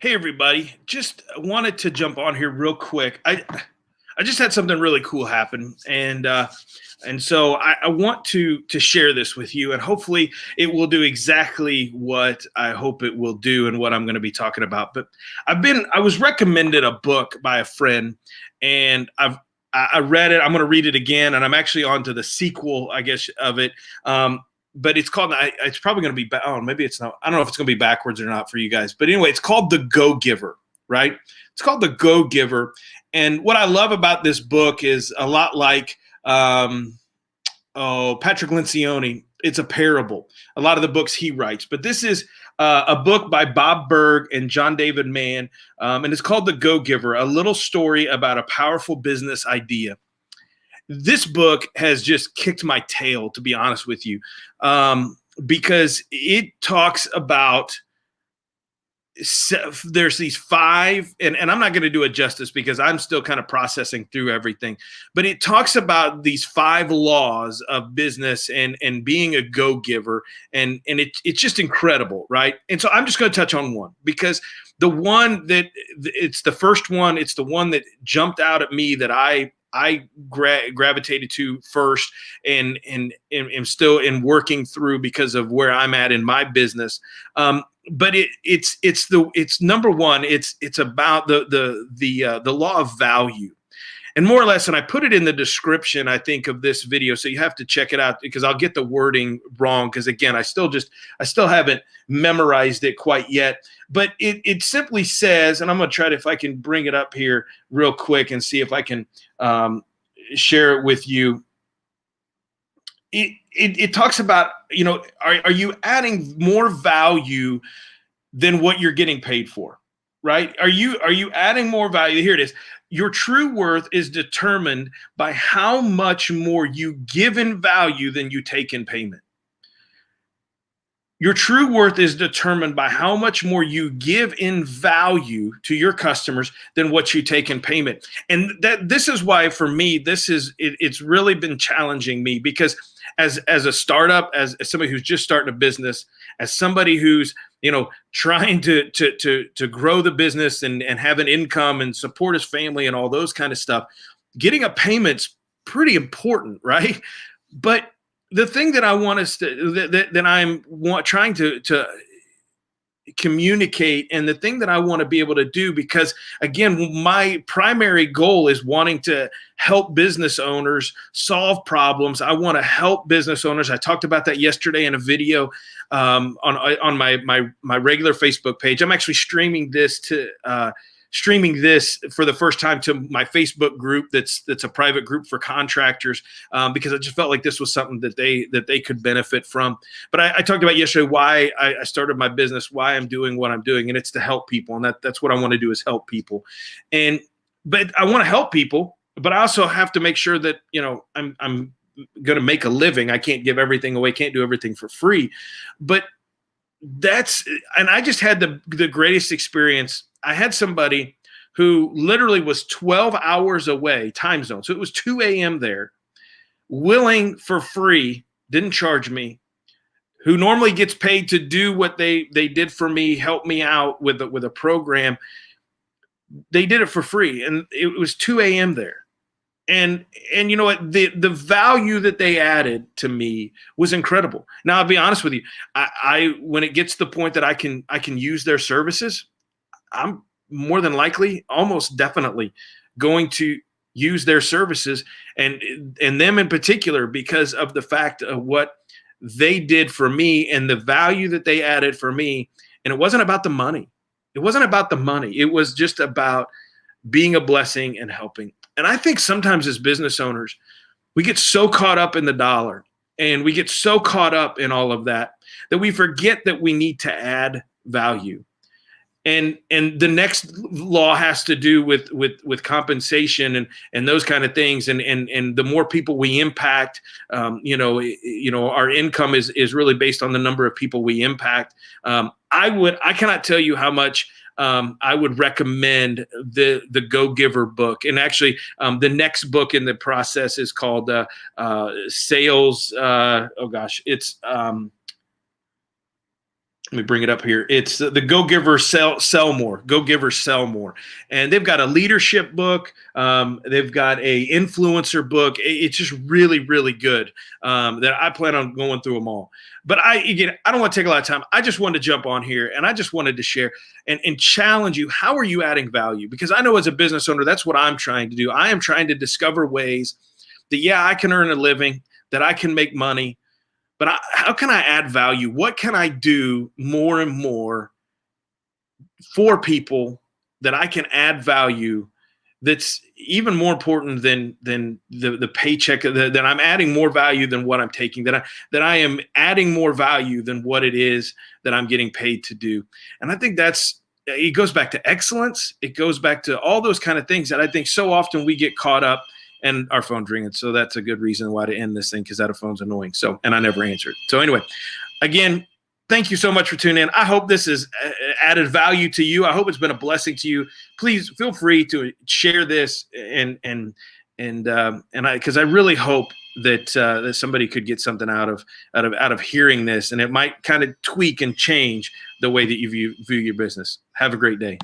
Hey everybody, just wanted to jump on here real quick. I just had something really cool happen, and so I want to share this with you, and hopefully it will do exactly what I hope it will do, and what I'm going to be talking about. But I was recommended a book by a friend, and I read it. I'm going to read it again, and I'm actually on to the sequel, I guess, of it. But it's called. It's probably going to be. Oh, maybe it's not. I don't know if it's going to be backwards or not for you guys. But anyway, it's called The Go Giver. Right? It's called The Go Giver. And what I love about this book is a lot like Patrick Lencioni. It's a parable. A lot of the books he writes, but this is a book by Bob Burg and John David Mann, and it's called The Go Giver, a little story about a powerful business idea. This book has just kicked my tail, to be honest with you, because it talks about there's these five, and I'm not going to do it justice because I'm still kind of processing through everything, but it talks about these five laws of business and being a go-giver, and it's just incredible, right? And so I'm just going to touch on one, because the one that it's the first one, it's the one that jumped out at me, that I gravitated to first, and am still in working through because of where I'm at in my business. But it's number one. It's about the law of value, and more or less. And I put it in the description, I think, of this video, so you have to check it out, because I'll get the wording wrong. Because again, I still haven't memorized it quite yet. But it simply says, and I'm going to try to, if I can bring it up here real quick and see if I can share it with you. It talks about, are you adding more value than what you're getting paid for, right? Are you adding more value? Here it is. Your true worth is determined by how much more you give in value than you take in payment. Your true worth is determined by how much more you give in value to your customers than what you take in payment. And this is why, for me, it's really been challenging me, because as a startup, as somebody who's just starting a business, as somebody who's trying to grow the business and have an income and support his family and all those kind of stuff, getting a payment's pretty important, right? But the thing that I want us to that I'm trying to communicate, and the thing that I want to be able to do, because again, my primary goal is wanting to help business owners solve problems. I want to help business owners. I talked about that yesterday in a video on my regular Facebook page. I'm actually streaming this for the first time to my Facebook group. That's a private group for contractors, because I just felt like this was something that they could benefit from. But I talked about yesterday why I started my business, why I'm doing what I'm doing, and it's to help people, and that's what I want to do, is help people. But I want to help people, but I also have to make sure that I'm going to make a living. I can't give everything away, can't do everything for free. But and I just had the greatest experience. I had somebody who literally was 12 hours away, time zone. So it was 2 a.m. there, willing for free, didn't charge me, who normally gets paid to do what they did for me, help me out with a program. They did it for free, and it was 2 a.m. there. And you know what? The value that they added to me was incredible. Now, I'll be honest with you. I when it gets to the point that I can use their services, I'm more than likely, almost definitely, going to use their services, and them in particular, because of the fact of what they did for me and the value that they added for me. And it wasn't about the money. It wasn't about the money. It was just about being a blessing and helping. And I think sometimes as business owners, we get so caught up in the dollar, and we get so caught up in all of that we forget that we need to add value. And the next law has to do with compensation and those kind of things. And the more people we impact, our income is really based on the number of people we impact. I cannot tell you how much I would recommend the Go Giver book. And actually, the next book in the process is called Sales. It's let me bring it up here. It's the Go Giver Sell More. Go Giver Sell More, and they've got a leadership book. They've got a influencer book. It's just really, really good. That I plan on going through them all. But I don't want to take a lot of time. I just wanted to jump on here, and I just wanted to share and challenge you. How are you adding value? Because I know as a business owner, that's what I'm trying to do. I am trying to discover ways that I can earn a living, that I can make money. But how can I add value? What can I do more and more for people that I can add value that's even more important than the paycheck, that I'm adding more value than what I'm taking, that I am adding more value than what it is that I'm getting paid to do. And I think it goes back to excellence. It goes back to all those kind of things that I think so often we get caught up. And our phone's ringing, so that's a good reason why to end this thing, because that phone's annoying. So, and I never answered. So anyway, again, thank you so much for tuning in. I hope this has added value to you. I hope it's been a blessing to you. Please feel free to share this, and because I really hope that somebody could get something out of hearing this, and it might kind of tweak and change the way that you view your business. Have a great day.